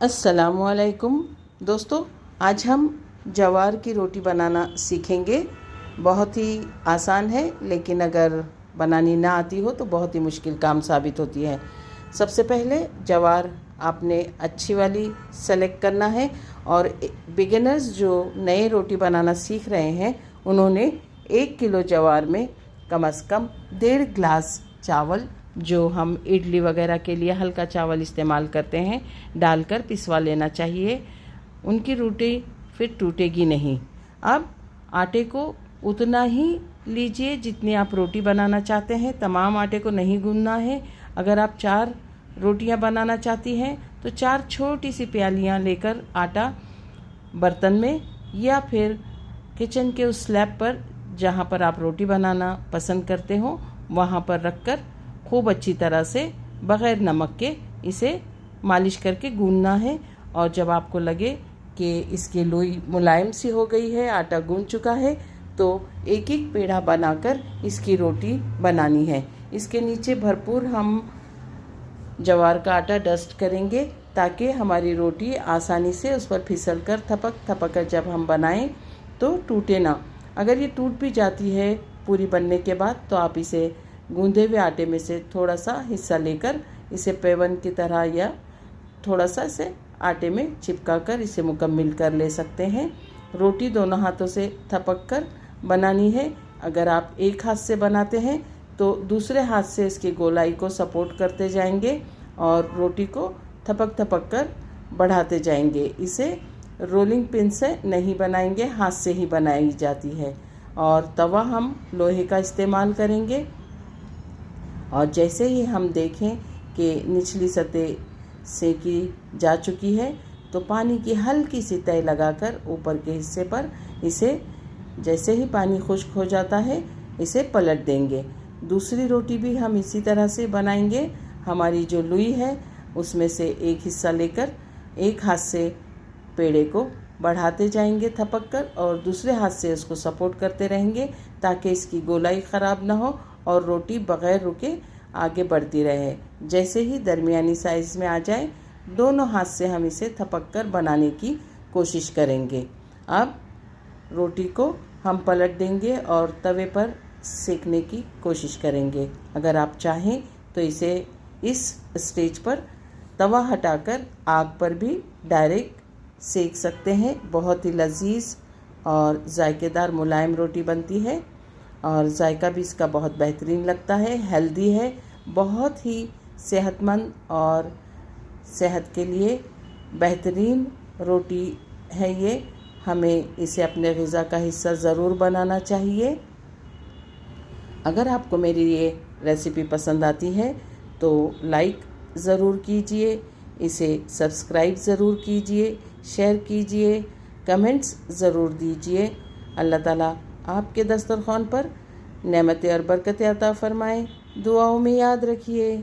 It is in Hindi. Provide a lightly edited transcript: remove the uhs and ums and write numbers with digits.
अस्सलामुअलैकुम दोस्तों, आज हम जवार की रोटी बनाना सीखेंगे। बहुत ही आसान है, लेकिन अगर बनानी ना आती हो तो बहुत ही मुश्किल काम साबित होती है। सबसे पहले जवार आपने अच्छी वाली सेलेक्ट करना है और बिगिनर्स जो नए रोटी बनाना सीख रहे हैं उन्होंने 1 किलो जवार में कम से कम 1.5 गिलास चावल, जो हम इडली वगैरह के लिए हल्का चावल इस्तेमाल करते हैं, डालकर पिसवा लेना चाहिए। उनकी रोटी फिर टूटेगी नहीं। अब आटे को उतना ही लीजिए जितनी आप रोटी बनाना चाहते हैं। तमाम आटे को नहीं गूंदना है। अगर आप 4 रोटियां बनाना चाहती हैं तो 4 छोटी सी प्यालियां लेकर आटा बर्तन में या फिर किचन के उस स्लैब पर जहां पर आप रोटी बनाना पसंद करते हो वहां पर रखकर खूब अच्छी तरह से बग़ैर नमक के इसे मालिश करके गूंदना है। और जब आपको लगे कि इसकी लोई मुलायम सी हो गई है, आटा गूंद चुका है, तो एक एक पेड़ा बनाकर इसकी रोटी बनानी है। इसके नीचे भरपूर हम जवार का आटा डस्ट करेंगे ताकि हमारी रोटी आसानी से उस पर फिसल कर थपक कर जब हम बनाएं तो टूटे ना। अगर ये टूट भी जाती है पूरी बनने के बाद तो आप इसे गूंदे हुए आटे में से थोड़ा सा हिस्सा लेकर इसे पेवन की तरह या थोड़ा सा इसे आटे में चिपका कर इसे मुकम्मल कर ले सकते हैं। रोटी दोनों हाथों से थपक कर बनानी है। अगर आप एक हाथ से बनाते हैं तो दूसरे हाथ से इसकी गोलाई को सपोर्ट करते जाएंगे और रोटी को थपक कर बढ़ाते जाएंगे। इसे रोलिंग पिन से नहीं बनाएंगे, हाथ से ही बनाई जाती है। और तवा हम लोहे का इस्तेमाल करेंगे। और जैसे ही हम देखें कि निचली सतह सेकी जा चुकी है तो पानी की हल्की सी तय लगाकर ऊपर के हिस्से पर इसे, जैसे ही पानी खुश्क हो जाता है, इसे पलट देंगे। दूसरी रोटी भी हम इसी तरह से बनाएंगे। हमारी जो लुई है उसमें से एक हिस्सा लेकर एक हाथ से पेड़े को बढ़ाते जाएंगे थपक कर और दूसरे हाथ से उसको सपोर्ट करते रहेंगे ताकि इसकी गोलाई ख़राब ना हो और रोटी बग़ैर रुके आगे बढ़ती रहे। जैसे ही दरमियानी साइज़ में आ जाए दोनों हाथ से हम इसे थपक कर बनाने की कोशिश करेंगे। अब रोटी को हम पलट देंगे और तवे पर सेकने की कोशिश करेंगे। अगर आप चाहें तो इसे इस स्टेज पर तवा हटाकर आग पर भी डायरेक्ट सेक सकते हैं। बहुत ही लजीज और जायकेदार मुलायम रोटी बनती है और जायका भी इसका बहुत बेहतरीन लगता है। हेल्दी है, बहुत ही सेहतमंद और सेहत के लिए बेहतरीन रोटी है ये। हमें इसे अपने ग़िज़ा का हिस्सा ज़रूर बनाना चाहिए। अगर आपको मेरी ये रेसिपी पसंद आती है तो लाइक ज़रूर कीजिए, इसे सब्सक्राइब ज़रूर कीजिए, शेयर कीजिए, कमेंट्स ज़रूर दीजिए। अल्लाह ताला आपके दस्तरख़्वान पर नेमतें और बरकतें अता फ़रमाएँ। दुआओं में याद रखिए।